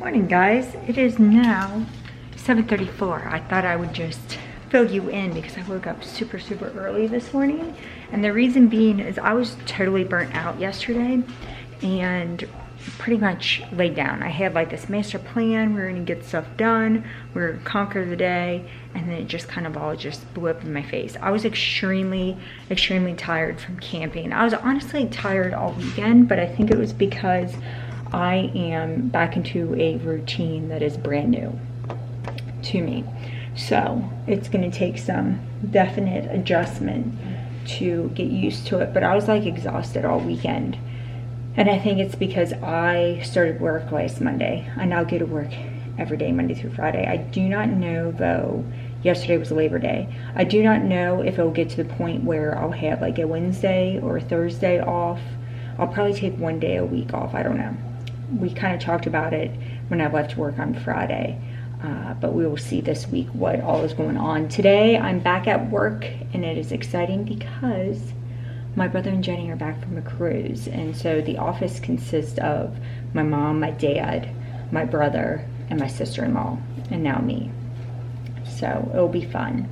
Morning, guys. It is now 7:34. I thought I would just fill you in because I woke up super early this morning, and the reason being is I was totally burnt out yesterday and pretty much laid down. I had like this master plan. We were gonna get stuff done, we were gonna conquer the day, and then it just kind of all just blew up in my face. I was extremely tired from camping. I was honestly tired all weekend, but I think it was because I am back into a routine that is brand new to me. So it's gonna take some definite adjustment to get used to it, but I was like exhausted all weekend. And I think it's because I started work last Monday. I now go to work every day, Monday through Friday. I do not know though, yesterday was Labor Day. I do not know if it'll get to the point where I'll have like a Wednesday or a Thursday off. I'll probably take one day a week off, I don't know. We kind of talked about it when I left work on Friday, but we will see this week what all is going on. Today I'm back at work and it is exciting because my brother and Jenny are back from a cruise, and so the office consists of my mom, my dad, my brother, and my sister-in-law, and now me. So it'll be fun,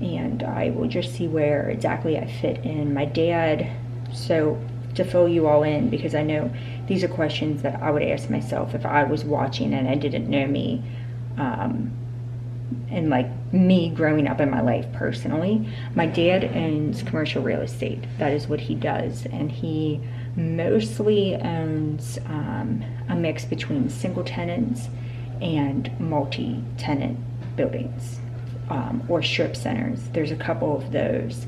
and I will just see where exactly I fit in. My dad, so to fill you all in, because I know these are questions that I would ask myself if I was watching and I didn't know me, and like me growing up in my life personally. My dad owns commercial real estate. That is what he does, and he mostly owns a mix between single tenants and multi-tenant buildings, or strip centers. There's a couple of those.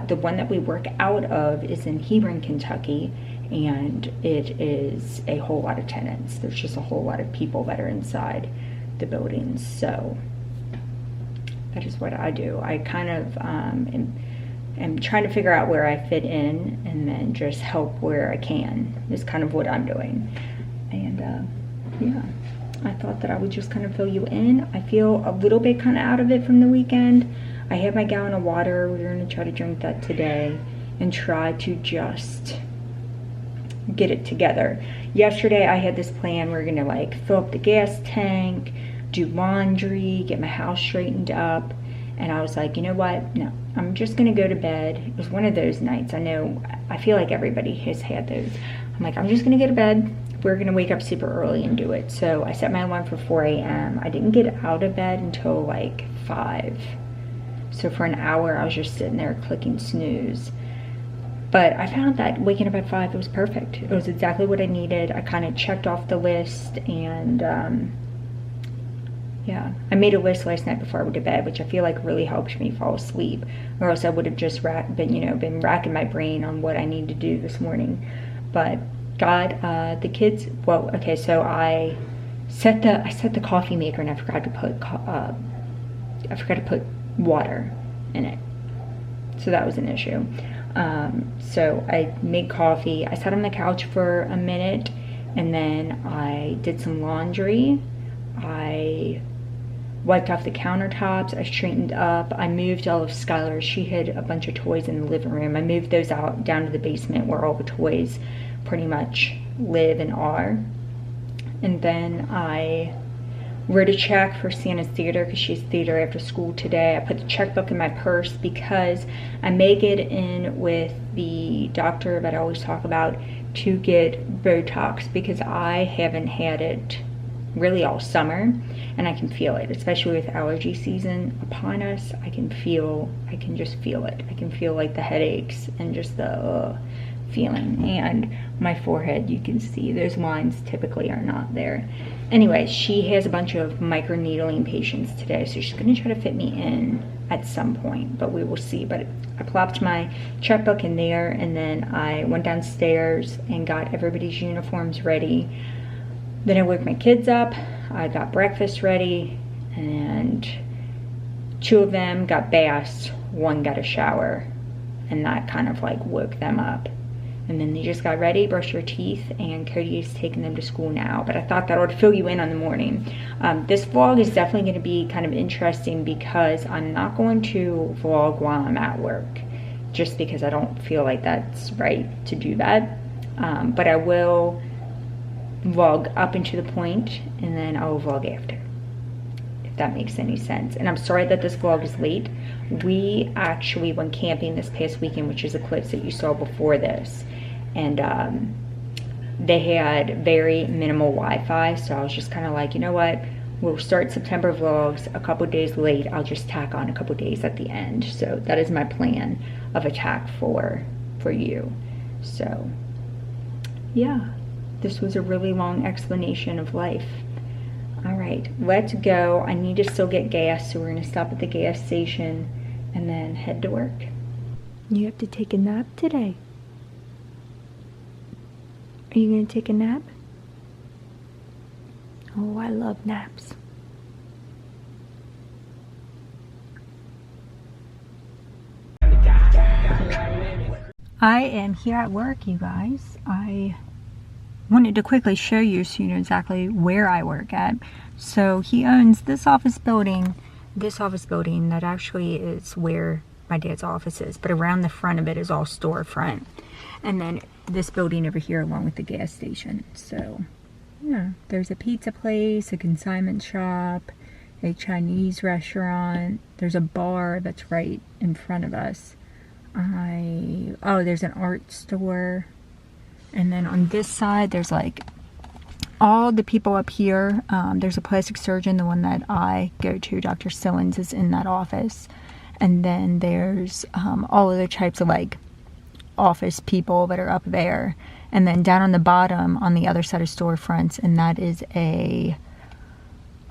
The one that we work out of is in Hebron, Kentucky, and it is a whole lot of tenants. There's just a whole lot of people that are inside the buildings. So that is what I do. I kind of am trying to figure out where I fit in and then just help where I can is kind of what I'm doing. And yeah, I thought that I would just kind of fill you in. I feel a little bit kind of out of it from the weekend. I have my gallon of water. We're going to try to drink that today and try to just get it together. Yesterday I had this plan. We're going to like fill up the gas tank, do laundry, get my house straightened up, and I was like, you know what, no, I'm just gonna go to bed. It was one of those nights. I feel like everybody has had those. I'm like, I'm just gonna go to bed. We're gonna wake up super early and do it. So I set my alarm for 4 a.m. I didn't get out of bed until like 5. So for an hour I was just sitting there clicking snooze. But I found that waking up at 5, it was perfect. It was exactly what I needed. I kind of checked off the list, and yeah, I made a list last night before I went to bed, which I feel like really helps me fall asleep, or else I would have just been racking my brain on what I need to do this morning. But God, the kids, well, okay, so I set the coffee maker, and I forgot to put water in it, so that was an issue. So I made coffee. I sat on the couch for a minute, and then I did some laundry. I wiped off the countertops. I straightened up. I moved all of Skylar's. She had a bunch of toys in the living room. I moved those out down to the basement where all the toys pretty much live and are. And then I wrote a check for Sienna's theater because she's theater after school today. I put the checkbook in my purse because I may get in with the doctor that I always talk about to get Botox, because I haven't had it really all summer, and I can feel it, especially with allergy season upon us. I can just feel it. I can feel like the headaches and just the feeling, and my forehead, you can see those lines typically are not there. Anyway, she has a bunch of micro needling patients today, so she's going to try to fit me in at some point, but we will see. But I plopped my checkbook in there, and then I went downstairs and got everybody's uniforms ready. Then I woke my kids up. I got breakfast ready, and 2 of them got baths, 1 got a shower, and that kind of like woke them up. And then they just got ready, brushed their teeth, and Cody is taking them to school now. But I thought that would fill you in on the morning. This vlog is definitely going to be kind of interesting because I'm not going to vlog while I'm at work, just because I don't feel like that's right to do that. But I will vlog up into the point, and then I'll vlog after, if that makes any sense. And I'm sorry that this vlog is late. We actually went camping this past weekend, which is the clips that you saw before this, and they had very minimal Wi-Fi, so I was just kind of like, you know what, we'll start September vlogs a couple days late. I'll just tack on a couple days at the end. So that is my plan of attack for you. So yeah, this was a really long explanation of life. All right, let's go. I need to still get gas, so we're gonna stop at the gas station and then head to work. You have to take a nap today. Are you gonna take a nap? Oh, I love naps. I am here at work, you guys. I wanted to quickly show you so you know exactly where I work at. So he owns this office building that actually is where my dad's office is, but around the front of it is all storefront. And then this building over here along with the gas station. So yeah, there's a pizza place, a consignment shop, a Chinese restaurant. There's a bar that's right in front of us. Oh, there's an art store. And then on this side, there's like all the people up here. There's a plastic surgeon, the one that I go to, Dr. Sillins, is in that office. And then there's all other types of like office people that are up there. And then down on the bottom on the other side of storefronts, and that is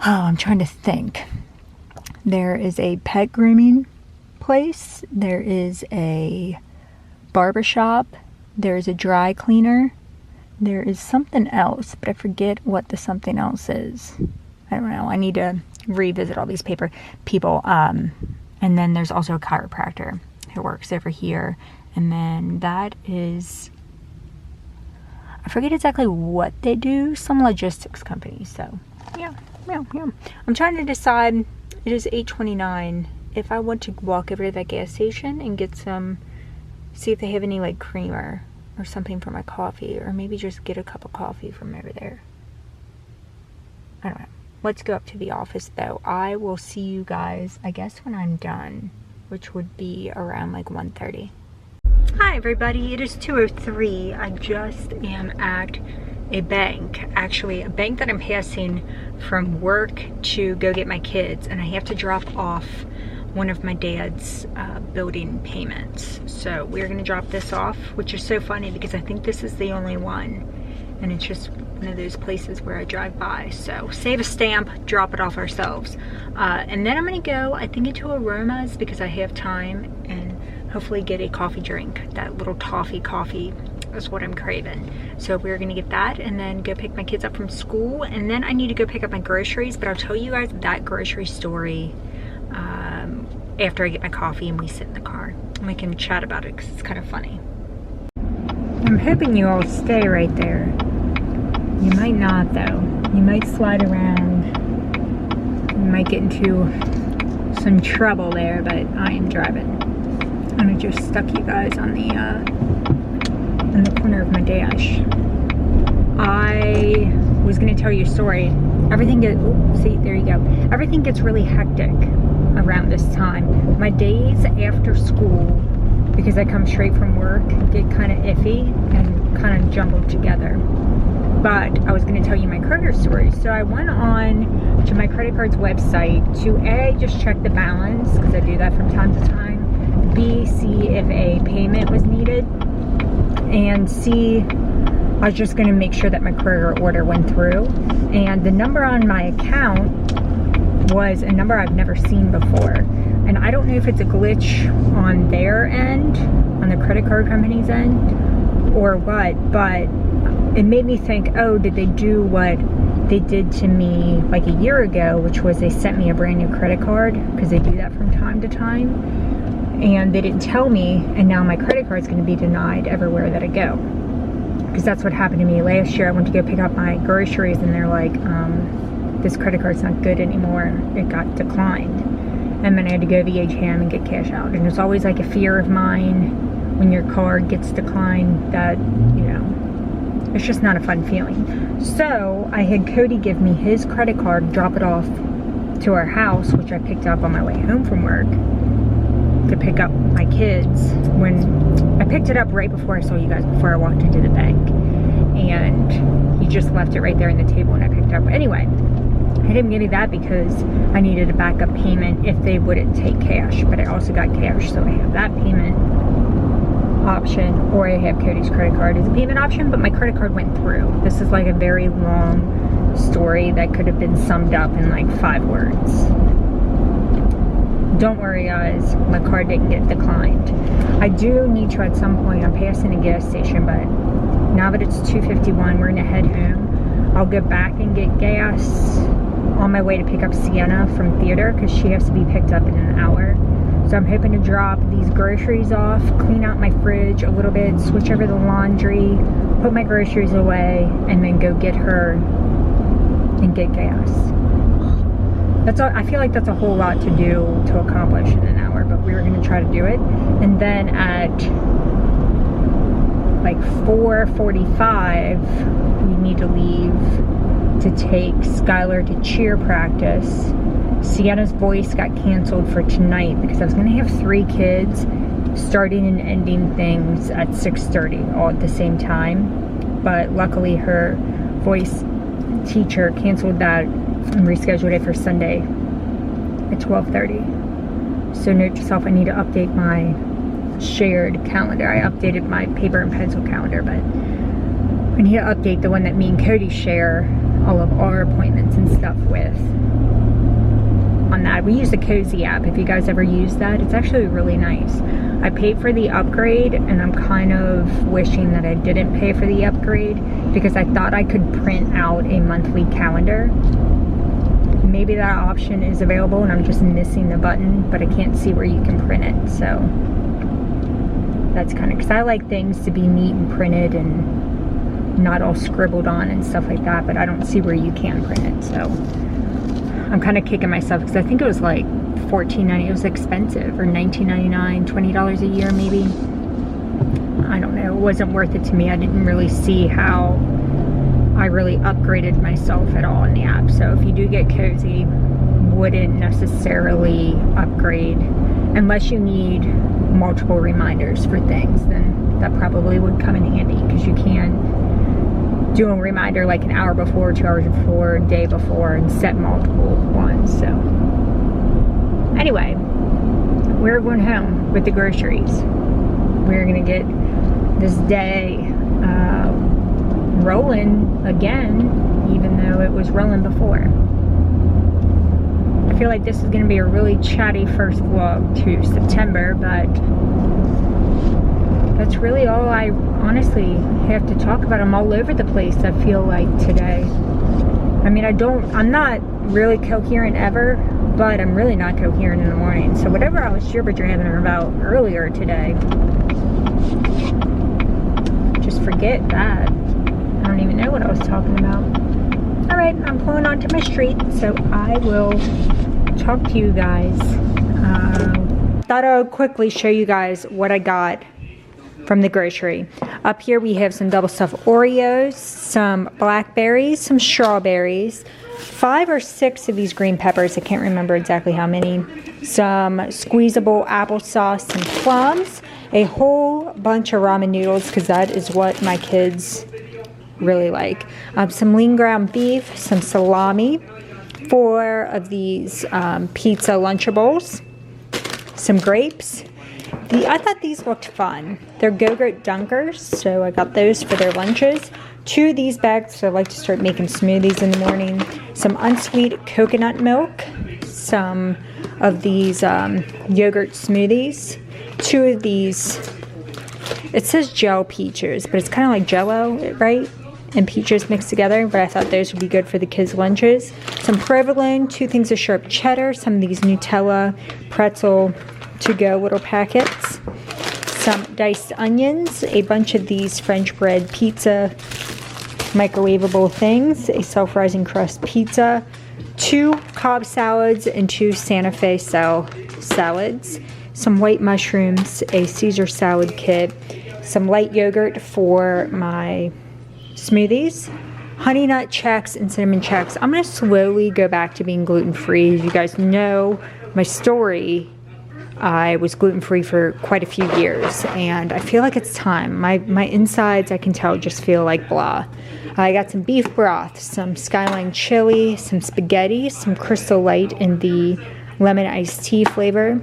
I'm trying to think. There is a pet grooming place. There is a barber shop. There is a dry cleaner. There is something else, but I forget what the something else is. I don't know. I need to revisit all these people. And then there's also a chiropractor who works over here. And then that is, I forget exactly what they do, some logistics company. So yeah. I'm trying to decide, it is 8:29, if I want to walk over to that gas station and get some, see if they have any like creamer or something for my coffee, or maybe just get a cup of coffee from over there. I don't know. Let's go up to the office though. I will see you guys, I guess, when I'm done, which would be around like 1:30. Hi everybody, it is 2:03. I just am at a bank, actually a bank that I'm passing from work to go get my kids, and I have to drop off one of my dad's building payments. So we're gonna drop this off, which is so funny because I think this is the only one, and it's just one of those places where I drive by. So save a stamp, drop it off ourselves. And then I'm gonna go, I think, into Aromas because I have time, and hopefully get a coffee drink. That little toffee coffee is what I'm craving. So we're gonna get that and then go pick my kids up from school, and then I need to go pick up my groceries, but I'll tell you guys that grocery story after I get my coffee and we sit in the car and we can chat about it because it's kind of funny. I'm hoping you all stay right there. You might not though. You might slide around. You might get into some trouble there, but I am driving. And I just stuck you guys on the corner of my dash. I was gonna tell you a story. Everything gets really hectic around this time. My days after school, because I come straight from work, get kind of iffy and kind of jumbled together. But I was going to tell you my Kroger story. So I went on to my credit card's website to A, just check the balance, because I do that from time to time. B, see if a payment was needed. And C, I was just going to make sure that my Kroger order went through. And the number on my account was a number I've never seen before. And I don't know if it's a glitch on their end, on the credit card company's end, or what, but it made me think, oh, did they do what they did to me like a year ago, which was they sent me a brand new credit card, because they do that from time to time, and they didn't tell me, and now my credit card's going to be denied everywhere that I go. Because that's what happened to me last year. I went to go pick up my groceries, and they're like, this credit card's not good anymore. It got declined. And then I had to go to the ATM and get cash out. And there's always like a fear of mine when your card gets declined that, you know, It's just not a fun feeling. So I had Cody give me his credit card, drop it off to our house, which I picked up on my way home from work to pick up my kids. When I picked it up right before I saw you guys, before I walked into the bank, and he just left it right there on the table and I picked it up. Anyway, I didn't give you that because I needed a backup payment if they wouldn't take cash, but I also got cash, so I have that payment option, or I have Cody's credit card as a payment option, but my credit card went through. This is like a very long story that could have been summed up in like 5 words. Don't worry guys, my card didn't get declined. I do need to at some point, I'm passing a gas station, but now that it's 2:51, we're gonna head home. I'll go back and get gas on my way to pick up Sienna from theater because she has to be picked up in an hour. So I'm hoping to drop these groceries off, clean out my fridge a little bit, switch over the laundry, put my groceries away, and then go get her and get gas. That's all. I feel like that's a whole lot to do to accomplish in an hour, but we're gonna try to do it. And then at like 4:45, we need to leave to take Skylar to cheer practice. Sienna's voice got canceled for tonight because I was gonna have 3 kids starting and ending things at 6:30 all at the same time, but luckily her voice teacher canceled that and rescheduled it for Sunday at 12:30. So note to self, I need to update my shared calendar. I updated my paper and pencil calendar, but I need to update the one that me and Cody share all of our appointments and stuff with. On that, we use the Cozy app. If you guys ever use that, it's actually really nice. I paid for the upgrade, and I'm kind of wishing that I didn't pay for the upgrade because I thought I could print out a monthly calendar. Maybe that option is available and I'm just missing the button, but I can't see where you can print it. So that's kind of, because I like things to be neat and printed and not all scribbled on and stuff like that, but I don't see where you can print it. So I'm kind of kicking myself because I think it was like $14.90. It was expensive, or $19.99, $20 a year maybe. I don't know. It wasn't worth it to me. I didn't really see how I really upgraded myself at all in the app. So if you do get Cozy, wouldn't necessarily upgrade unless you need multiple reminders for things. Then that probably would come in handy because you can do a reminder like an hour before, 2 hours before, a day before, and set multiple ones. So anyway, we're going home with the groceries. We're gonna get this day rolling again, even though it was rolling before. I feel like this is gonna be a really chatty first vlog to September, but that's really all I honestly have to talk about. I'm all over the place, I feel like, today. I mean, I'm not really coherent ever, but I'm really not coherent in the morning. So whatever I was jibber-jabbering about earlier today, just forget that. I don't even know what I was talking about. Alright, I'm pulling onto my street, so I will talk to you guys. Thought I would quickly show you guys what I got from the grocery. Up here we have some double stuffed Oreos, some blackberries, some strawberries, 5 or 6 of these green peppers, I can't remember exactly how many, some squeezable applesauce, some plums, a whole bunch of ramen noodles because that is what my kids really like, some lean ground beef, some salami, 4 of these pizza Lunchables, some grapes. I thought these looked fun. They're Go-Gurt Dunkers, so I got those for their lunches. 2 of these bags, so I like to start making smoothies in the morning. Some unsweet coconut milk, some of these yogurt smoothies, 2 of these, it says gel peaches, but it's kind of like Jell-O, right? And peaches mixed together, but I thought those would be good for the kids' lunches. Some provolone, 2 things of sharp cheddar, some of these Nutella pretzel to-go little packets, some diced onions, a bunch of these French bread pizza microwavable things, a self-rising crust pizza, 2 Cobb salads and 2 Santa Fe salads, some white mushrooms, a Caesar salad kit, some light yogurt for my smoothies, honey nut Chex and cinnamon Chex. I'm gonna slowly go back to being gluten-free. As you guys know my story, I was gluten-free for quite a few years, and I feel like it's time. My insides, I can tell, just feel like blah. I got some beef broth, some Skyline chili, some spaghetti, some Crystal Light in the lemon iced tea flavor,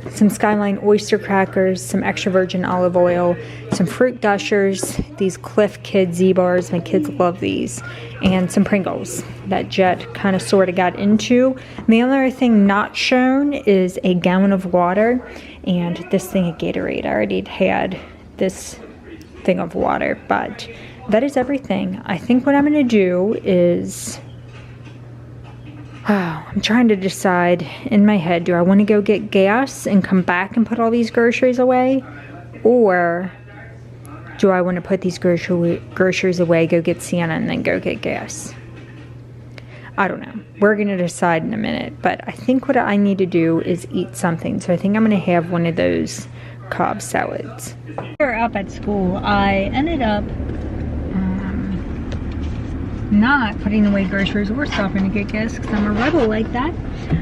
some Skyline oyster crackers, some extra virgin olive oil, some fruit gushers, these Cliff Kid Z-bars, my kids love these, and some Pringles that Jet kind of sort of got into. And the other thing not shown is a gallon of water and this thing of Gatorade. I already had this thing of water, but that is everything. I think what I'm going to do is... I'm trying to decide in my head, do I want to go get gas and come back and put all these groceries away? Or do I want to put these groceries away, go get Sienna, and then go get gas? I don't know. We're going to decide in a minute. But I think what I need to do is eat something. So I think I'm going to have one of those Cobb salads. We're up at school. I ended up not putting away groceries or stopping to get gas because I'm a rebel like that.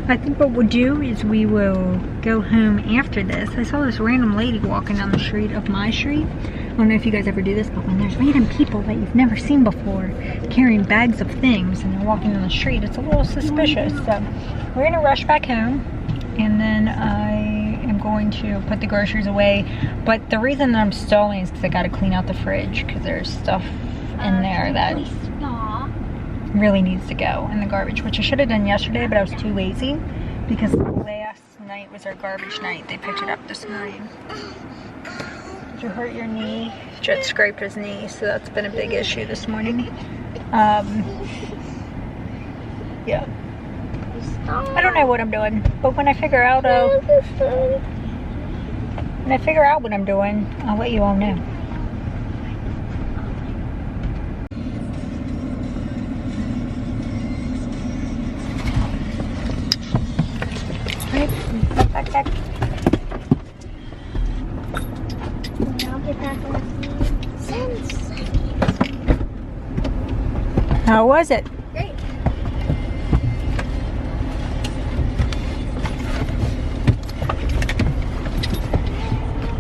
I think what we'll do is we will go home after this. I saw this random lady walking down the street of my street. I don't know if you guys ever do this, but when there's random people that you've never seen before carrying bags of things and they're walking down the street, it's a little suspicious. So we're gonna rush back home, and then I am going to put the groceries away. But the reason that I'm stalling is because I gotta clean out the fridge because there's stuff in there that really needs to go in the garbage, which I should have done yesterday, but I was too lazy because last night was our garbage night. They picked it up this morning. Did you hurt your knee? Jet scraped his knee, so that's been a big issue this morning. Yeah. I don't know what I'm doing, but when I figure out what I'm doing, I'll let you all know. Back. I'll get back in a few seconds. How was it? Great.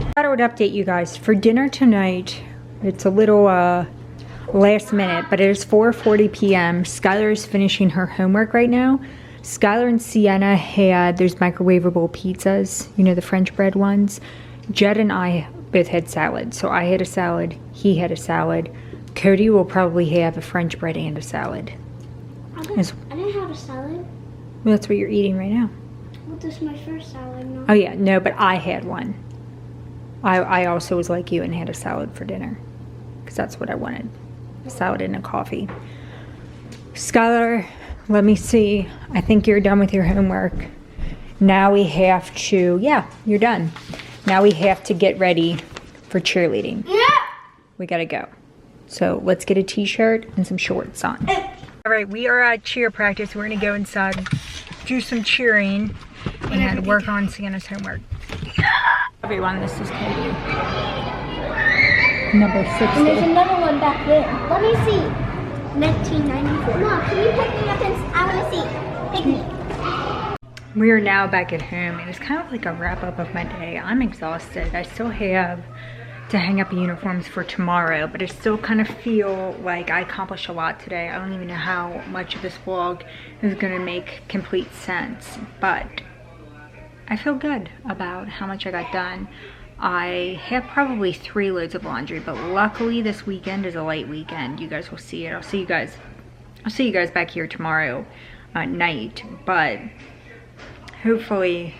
I thought I would update you guys. For dinner tonight, it's a little last minute, but it is 4:40 p.m. Skylar is finishing her homework right now. Skylar and Sienna had those microwavable pizzas, you know, the French bread ones. Jed and I both had salad. So I had a salad, he had a salad. Cody will probably have a French bread and a salad. I didn't have a salad. Well, that's what you're eating right now. Well, this is my first salad. No. Oh yeah, no, but I had one. I also was like you and had a salad for dinner. Because that's what I wanted. A salad and a coffee. Skylar, let me see. I think you're done with your homework. Now we have to, yeah, you're done. Now we have to get ready for cheerleading. Yeah. We gotta go. So let's get a t-shirt and some shorts on. All right, we are at cheer practice. We're gonna go inside, do some cheering, and work on Sienna's homework. Everyone, this is Cody. Number 60. And there's another one back there. Let me see. 1994. Mom, can you pick me up and I want to see. Pick me. We are now back at home, and it's kind of like a wrap up of my day. I'm exhausted. I still have to hang up the uniforms for tomorrow, but I still kind of feel like I accomplished a lot today. I don't even know how much of this vlog is going to make complete sense, but I feel good about how much I got done. I have probably 3 loads of laundry, but luckily this weekend is a light weekend. You guys will see it. I'll see you guys back here tomorrow night, but hopefully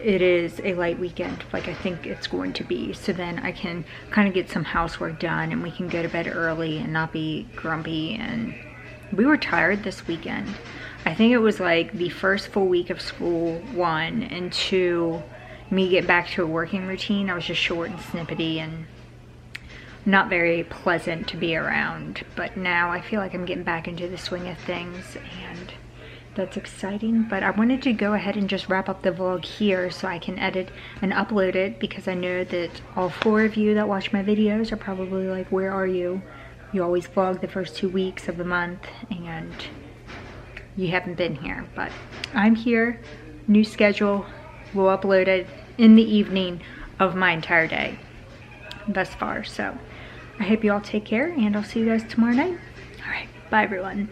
it is a light weekend like I think it's going to be, so then I can kind of get some housework done and we can go to bed early and not be grumpy. And we were tired this weekend. I think it was like the first full week of school, 1, and 2, me get back to a working routine. I was just short and snippety and not very pleasant to be around, but now I feel like I'm getting back into the swing of things, and that's exciting. But I wanted to go ahead and just wrap up the vlog here so I can edit and upload it, because I know that all 4 of you that watch my videos are probably like, where are you? you always vlog the first 2 weeks of the month and you haven't been here, but I'm here. New schedule, we'll upload it in the evening of my entire day thus far. So I hope you all take care, and I'll see you guys tomorrow night. All right, bye everyone.